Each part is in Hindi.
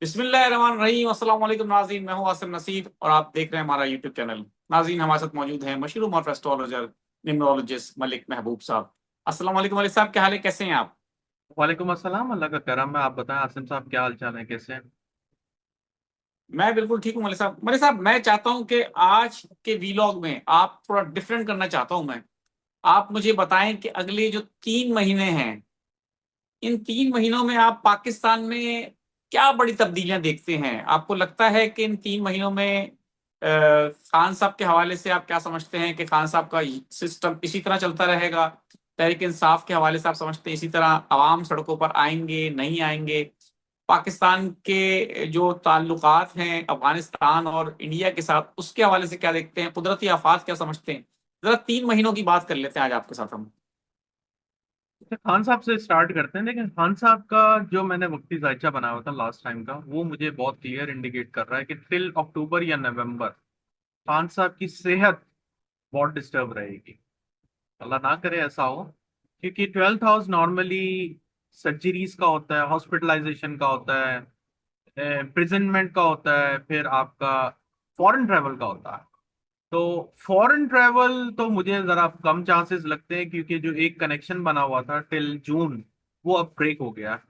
बिस्मिल्लाहिर्रहमानिर्रहीम। अस्सलाम वालेकुम नाज़रीन, मैं हूं आसिम नसीब और आप देख रहे हैं हमारा यूट्यूब चैनल। नाज़रीन, हमारे साथ मौजूद हैं मशहूर मॉर्फ एस्ट्रोलॉजर न्यूमरोलॉजिस्ट मलिक महबूब साहब। अस्सलाम वालेकुम मलिक साहब, क्या हाल है, कैसे हैं आप? वालेकुम अस्सलाम। अल्लाह का करम है। आप बताएं आसिम साहब, क्या हाल चाल है, कैसे हैं? मैं बिल्कुल ठीक हूं मलिक साहब। मलिक साहब, मैं चाहता हूं कि आज के वीलॉग में आप थोड़ा डिफरेंट करना चाहता हूं मैं। आप मुझे बताएं कि अगले जो 3 महीने हैं, इन 3 महीनों में आप पाकिस्तान में क्या बड़ी तब्दीलियां देखते हैं? आपको लगता है कि इन 3 महीनों में खान साहब के हवाले से आप क्या समझते हैं कि खान साहब का सिस्टम इसी तरह चलता रहेगा? तहरीक इंसाफ के हवाले से आप समझते हैं इसी तरह आवाम सड़कों पर आएंगे, नहीं आएंगे? पाकिस्तान के जो ताल्लुकात हैं अफगानिस्तान और इंडिया के साथ, उसके हवाले से क्या देखते हैं? कुदरती आफात क्या समझते हैं? जरा 3 महीनों की बात कर लेते हैं आज आपके साथ हम। अच्छा, खान साहब से स्टार्ट करते हैं। लेकिन खान साहब का जो मैंने वक्ती जायचा बनाया हुआ था लास्ट टाइम का, वो मुझे बहुत क्लियर इंडिकेट कर रहा है कि टिल अक्टूबर या नवंबर खान साहब की सेहत बहुत डिस्टर्ब रहेगी। अल्लाह ना करे ऐसा हो, क्योंकि 12th हाउस नॉर्मली सर्जरीज का होता है, हॉस्पिटलाइजेशन का होता है, प्रिजनमेंट का होता है, फिर आपका फॉरेन ट्रेवल का होता है। तो फॉरेन ट्रैवल तो मुझे जरा कम चांसेस लगते हैं, क्योंकि जो एक कनेक्शन बना हुआ था टिल जून, वो अब ब्रेक हो गया है।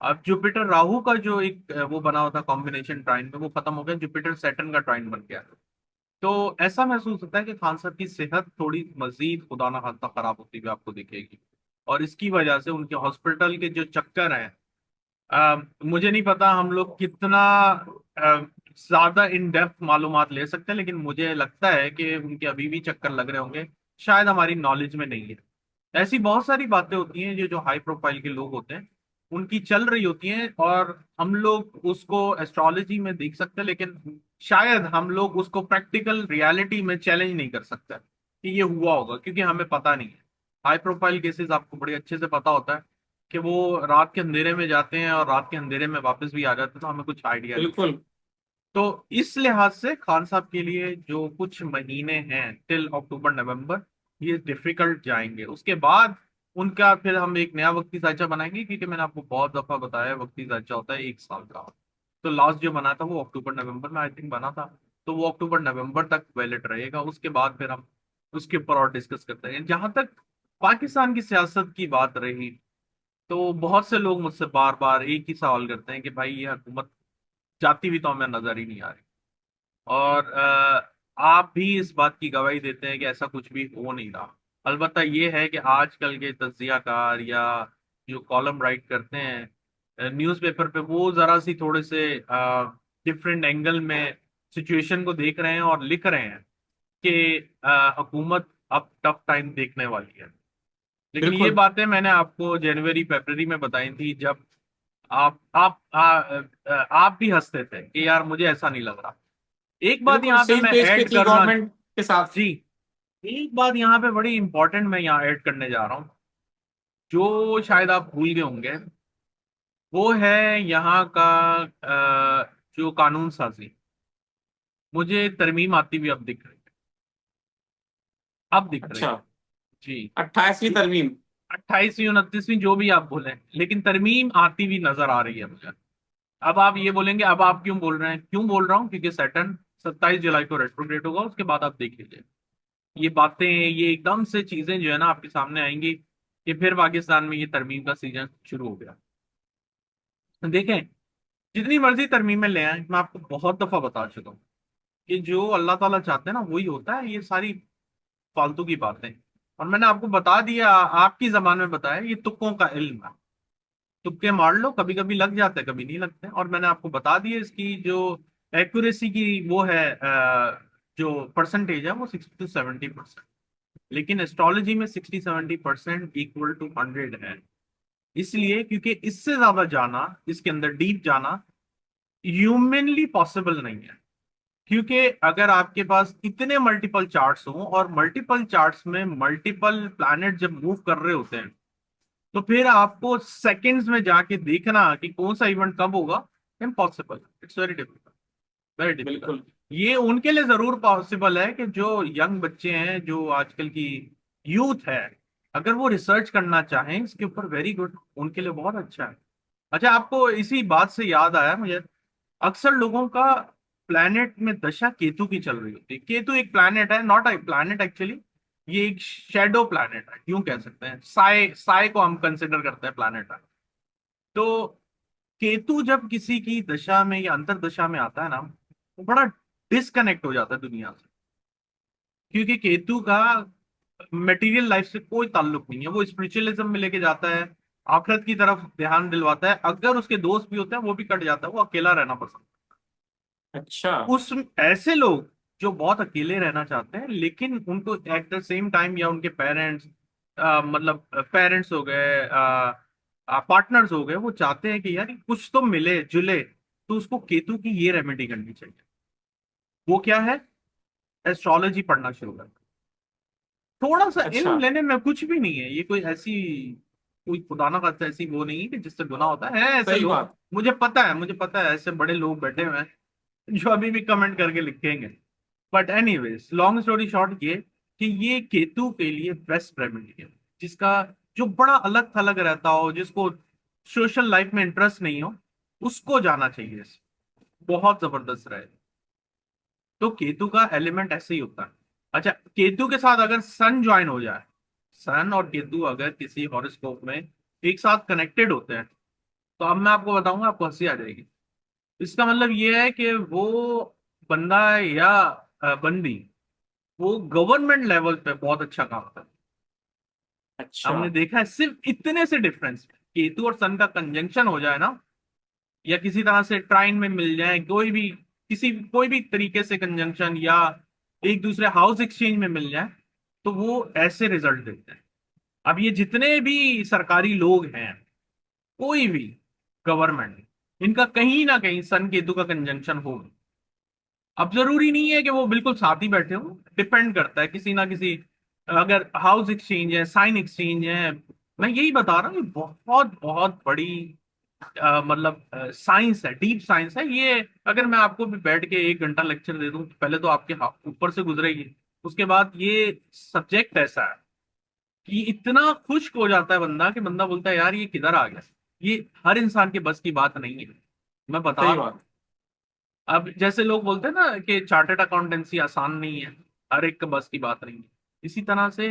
अब जुपिटर राहु का जो एक वो बना हुआ था कॉम्बिनेशन ट्राइन में, वो खत्म हो गया, जुपिटर सैटर्न का ट्राइन बन गया। तो ऐसा महसूस होता है कि खान साहब की सेहत थोड़ी मजीद खुदा ना खास्ता खराब होती हुई आपको दिखेगी। और इसकी वजह से उनके हॉस्पिटल के जो चक्कर हैं, मुझे नहीं पता हम लोग कितना ज्यादा इन डेप्थ मालूमात ले सकते हैं, लेकिन मुझे लगता है कि उनके अभी भी चक्कर लग रहे होंगे, शायद हमारी नॉलेज में नहीं है। ऐसी बहुत सारी बातें होती हैं जो जो हाई प्रोफाइल के लोग होते हैं, उनकी चल रही होती हैं, और हम लोग उसको एस्ट्रोलॉजी में देख सकते हैं, लेकिन शायद हम लोग उसको प्रैक्टिकल रियलिटी में चैलेंज नहीं कर सकते कि ये हुआ होगा, क्योंकि हमें पता नहीं है। हाई प्रोफाइल केसेस आपको बड़े अच्छे से पता होता है कि वो रात के अंधेरे में जाते हैं और रात के अंधेरे में वापस भी आ जाते हैं, तो हमें कुछ आइडिया नहीं। बिल्कुल। तो इस लिहाज से खान साहब के लिए जो कुछ महीने हैं टिल अक्टूबर नवंबर, ये डिफिकल्ट जाएंगे। उसके बाद उनका फिर हम एक नया वक्ती साइचा बनाएंगे, क्योंकि मैंने आपको बहुत दफा बताया वक्ती साइचा होता है 1 साल का। तो लास्ट जो बना था वो अक्टूबर नवंबर में आई थिंक बना था। तो वो अक्टूबर नवंबर तक वैलिड रहेगा। उसके बाद फिर हम उसके ऊपर और डिस्कस करते हैं। जहां तक पाकिस्तान की सियासत की बात रही, तो बहुत से लोग मुझसे बार बार एक ही सवाल करते हैं कि भाई ये हुकूमत जाती हुई तो हमें नजर ही नहीं आ रही। और आप भी इस बात की गवाही देते हैं कि ऐसा कुछ भी हो नहीं रहा। अलबत्ता ये है कि आजकल के तज्जियाकार या जो कॉलम राइट करते हैं न्यूज़पेपर पे, वो जरा सी थोड़े से डिफरेंट एंगल में सिचुएशन को देख रहे हैं और लिख रहे हैं कि हुकूमत अब टफ टाइम देखने वाली है। लेकिन ये बिल्कुल बातें मैंने आपको जनवरी फरवरी में बताई थी, जब आप भी हंसते थे कि यार मुझे ऐसा नहीं लग रहा। एक बात बिल्कुल यहाँ पे सेम मैं पेज पे ऐड थी करना। गवर्नमेंट के साथ। जी, एक बात यहाँ पे बड़ी इंपॉर्टेंट मैं यहाँ ऐड करने जा रहा हूँ, जो शायद आप भूल गए होंगे। वो है यहाँ का जो कानून साजी, मुझे तरमीम आती हुई अब दिख रही है। अब दिख रही अच्छा। है। जी। 28वीं तरमीम। 28वीं 29वीं जो भी आप बोले, लेकिन तरमीम आती हुई नजर आ रही है मुझे। अब आप ये बोलेंगे, अब आप क्यों बोल रहे हैं? क्यों बोल रहा हूँ? क्योंकि सैटर्न 27 जुलाई को रेट्रोग्रेड होगा, उसके बाद आप देख लीजिए ये बातें, ये एकदम से चीजें जो है ना आपके सामने आएंगी कि फिर पाकिस्तान में ये तरमीम का सीजन शुरू हो गया। देखें, जितनी मर्जी तरमीमें ले आए, मैं आपको बहुत दफा बता चुका हूँ कि जो अल्लाह ताला चाहते हैं ना वही होता है। ये सारी फालतू की बातें, और मैंने आपको बता दिया, आपकी जबान में बताया, ये तुक्कों का इल्म है। तुक्के मार लो, कभी कभी लग जाते हैं, कभी नहीं लगते। और मैंने आपको बता दिया इसकी जो एक्यूरेसी की वो है, जो परसेंटेज है वो 60 to 70%। लेकिन एस्ट्रोलॉजी में 60-70% इक्वल टू 100 है। इसलिए क्योंकि इससे ज्यादा जाना, इसके अंदर डीप जाना ह्यूमनली पॉसिबल नहीं है। क्योंकि अगर आपके पास इतने मल्टीपल चार्ट्स हों, और मल्टीपल चार्ट्स में मल्टीपल प्लैनेट जब मूव कर रहे होते हैं, तो फिर आपको सेकंड्स में जाके देखना कि कौन सा इवेंट कब होगा, impossible. It's very difficult, very difficult. बिल्कुल ये उनके लिए जरूर पॉसिबल है कि जो यंग बच्चे हैं, जो आजकल की यूथ है, अगर वो रिसर्च करना चाहें इसके ऊपर, वेरी गुड, उनके लिए बहुत अच्छा है। अच्छा, आपको इसी बात से याद आया मुझे, अक्सर लोगों का प्लैनेट में दशा केतु की चल रही होती है। केतु एक प्लैनेट है, नॉट अ प्लैनेट एक्चुअली, ये एक शेडो प्लैनेट है, यूं कह सकते हैं, साय साय को हम कंसिडर करते हैं प्लैनेट है। तो केतु जब किसी की दशा में या अंतर दशा में आता है ना, वो बड़ा डिस्कनेक्ट हो जाता है दुनिया से, क्योंकि केतु का मटेरियल लाइफ से कोई ताल्लुक नहीं है। वो स्पिरिचुअलिज्म में लेके जाता है, आखिरत की तरफ ध्यान दिलवाता है। अगर उसके दोस्त भी होते हैं वो भी कट जाता है, वो अकेला रहना पसंद। अच्छा। उस ऐसे लोग जो बहुत अकेले रहना चाहते हैं, लेकिन उनको एट द सेम टाइम, या उनके पेरेंट्स, मतलब पेरेंट्स हो गए, पार्टनर्स हो गए, वो चाहते हैं कि यार कुछ तो मिले जुले, तो उसको केतु की ये रेमेडी करनी चाहिए। वो क्या है? एस्ट्रोलॉजी पढ़ना शुरू कर। थोड़ा सा अच्छा। इल्म लेने में कुछ भी नहीं है, ये कोई ऐसी, कोई खुदा ना खास्ता ऐसी वो नहीं है कि जिससे गुनाह होता है ऐसे सही लोग, बात। मुझे पता है ऐसे बड़े लोग बैठे हुए हैं जो अभी भी कमेंट करके लिखेंगे। But anyways, long story short ये कि ये केतु के लिए बेस्ट रेमेडी है, जिसका जो बड़ा अलग थलग रहता हो, जिसको सोशल लाइफ में इंटरेस्ट नहीं हो, उसको जाना चाहिए। बहुत जबरदस्त रहे। तो केतु का एलिमेंट ऐसे ही होता है। अच्छा, केतु के साथ अगर सन ज्वाइन हो जाए, सन और केतु अगर किसी हॉरोस्कोप में एक साथ कनेक्टेड होते हैं, तो अब मैं आपको बताऊंगा, आपको हंसी आ जाएगी। इसका मतलब ये है कि वो बंदा या बंदी, वो गवर्नमेंट लेवल पे बहुत अच्छा काम करता है। अच्छा। हमने देखा है सिर्फ इतने से डिफरेंस, केतु और सन का कंजंक्शन हो जाए ना, या किसी तरह से ट्राइन में मिल जाए, कोई भी तरीके से कंजंक्शन, या एक दूसरे हाउस एक्सचेंज में मिल जाए, तो वो ऐसे रिजल्ट देते हैं। अब ये जितने भी सरकारी लोग हैं, कोई भी गवर्नमेंट, इनका कहीं ना कहीं सन केतु का कंजंक्शन होगा। अब जरूरी नहीं है कि वो बिल्कुल साथ ही बैठे हो, डिपेंड करता है किसी ना किसी, अगर हाउस एक्सचेंज है, साइन एक्सचेंज है। मैं यही बता रहा हूँ कि बहुत बहुत बड़ी मतलब साइंस है, डीप साइंस है ये। अगर मैं आपको भी बैठ के 1 घंटा लेक्चर दे दूं, तो पहले तो आपके ऊपर से गुजरेगी। उसके बाद ये सब्जेक्ट ऐसा है कि इतना खुश्क हो जाता है बंदा, कि बंदा बोलता है यार ये किधर आ गया। ये हर इंसान के बस की बात नहीं है, मैं बता सही रहा हूँ। बात। अब जैसे लोग बोलते हैं ना कि चार्टर्ड अकाउंटेंसी आसान नहीं है, हर एक के बस की बात नहीं है, इसी तरह से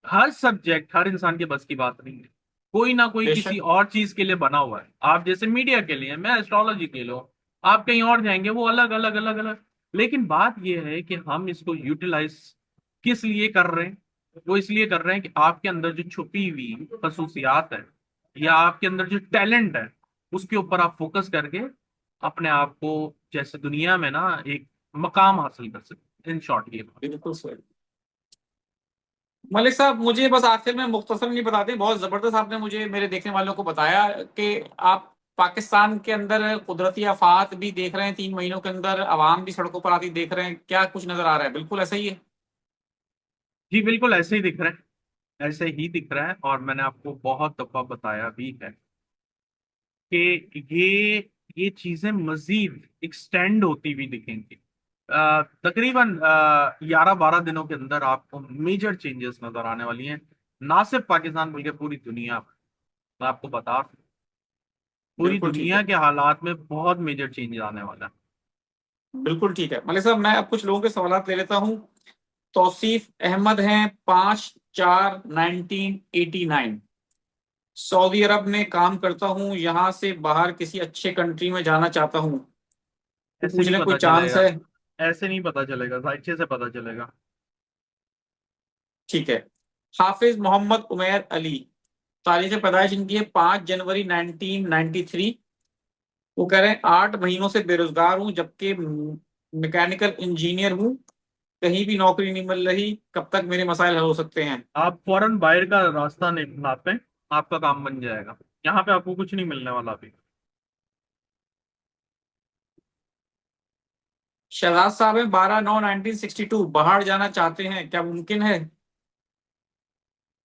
हर सब्जेक्ट हर इंसान के बस की बात नहीं है। कोई ना कोई किसी बेशक। और चीज के लिए बना हुआ है। आप जैसे मीडिया के लिए, मैं एस्ट्रोलॉजी के लिए हूं, आप कहीं और जाएंगे, वो अलग अलग अलग अलग। लेकिन बात यह है कि हम इसको यूटिलाइज किस लिए कर रहे हैं? वो इसलिए कर रहे हैं कि आपके अंदर जो छुपी हुई खसूसियात है, या आपके अंदर जो टैलेंट है, उसके ऊपर आप फोकस करके अपने आप को जैसे दुनिया में ना एक मकाम हासिल कर सकते, इन शॉर्ट ये बात। बिल्कुल सही। मलिक साहब, मुझे बस आखिर में मुख्तसर नहीं बताते, बहुत जबरदस्त आपने मुझे मेरे देखने वालों को बताया कि आप पाकिस्तान के अंदर कुदरती आफात भी देख रहे हैं, 3 महीनों के अंदर आवाम भी सड़कों पर आती देख रहे हैं, क्या कुछ नजर आ रहा है? बिल्कुल ऐसा ही है। जी बिल्कुल ऐसे ही दिख रहा है, ऐसे ही दिख रहा है। और मैंने आपको बहुत दफा बताया भी है कि ये चीजें मजीद एक्सटेंड होती हुई दिखेंगी। तकरीबन 11-12 दिनों के अंदर आपको मेजर चेंजेस नजर आने वाली हैं, ना सिर्फ पाकिस्तान बल्कि पूरी दुनिया में। मैं आपको बता रहा हूं, पूरी बिल्कुल ठीक दुनिया है। के हालात में बहुत मेजर चेंजेस आने वाला है। बिल्कुल ठीक है मलिक साहब, मैं अब कुछ लोगों के सवाल ले लेता हूँ। तौसीफ अहमद हैं, 5/4/1989। सऊदी अरब में काम करता हूँ, यहाँ से बाहर किसी अच्छे कंट्री में जाना चाहता हूँ, तो ऐसे पूछ नहीं लें कोई पता चांस चलेगा, है? ऐसे नहीं पता चलेगा, अच्छे से पता चलेगा। ठीक है। हाफिज मोहम्मद उमैर अली, तारीख पैदाइश इनकी है 5 जनवरी 1993। वो कह रहे हैं 8 महीनों से बेरोजगार हूँ, जबकि मैकेनिकल इंजीनियर हूँ, कहीं भी नौकरी नहीं मिल रही, कब तक मेरे मसाइल हल हो सकते हैं? आप फौरन बाहर का रास्ता नापें, आपका काम बन जाएगा। यहाँ पे आपको कुछ नहीं मिलने वाला अभी। शहजाद साहब है, 12/9/1962, बाहर जाना चाहते हैं, क्या मुमकिन है?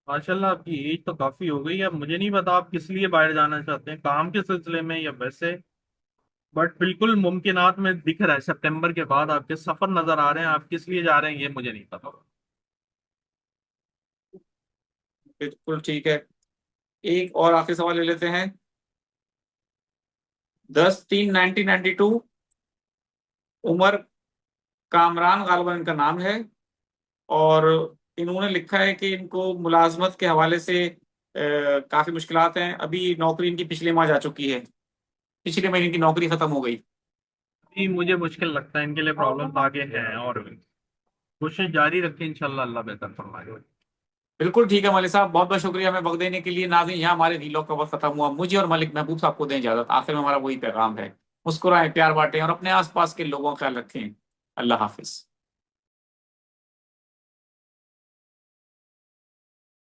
माशाल्लाह, आपकी एज तो काफी हो गई है। अब मुझे नहीं पता आप किस लिए बाहर जाना चाहते हैं, काम के सिलसिले में या वैसे, बट बिल्कुल मुमकिनात में दिख रहा है। सितंबर के बाद आपके सफर नजर आ रहे हैं, आप किस लिए जा रहे हैं ये मुझे नहीं पता। बिल्कुल ठीक है। एक और आखिरी सवाल ले लेते हैं। 10/3/1992, उमर कामरान गालिबन इनका नाम है। और इन्होंने लिखा है कि इनको मुलाजमत के हवाले से काफी मुश्किलात हैं। अभी नौकरी इनकी पिछले माह जा चुकी है, पिछले महीने की नौकरी खत्म हो गई। ये मुझे मुश्किल लगता है, इनके लिए प्रॉब्लम आगे हैं, और कोशिश जारी रखें, इंशाल्लाह अल्लाह बेहतर फरमाएगा। बिल्कुल ठीक है मलिक साहब, बहुत बहुत शुक्रिया हमें वक्त देने के लिए। नाज़रीन, यहाँ हमारे वीलॉग का वक्त खत्म हुआ। मुझे और मलिक महबूब साहब को दें इजाजत। आखिर में हमारा वही पैगाम है, मुस्कुराएं, प्यार बांटें और अपने आसपास के लोगों का ख्याल रखें। अल्लाह हाफिज।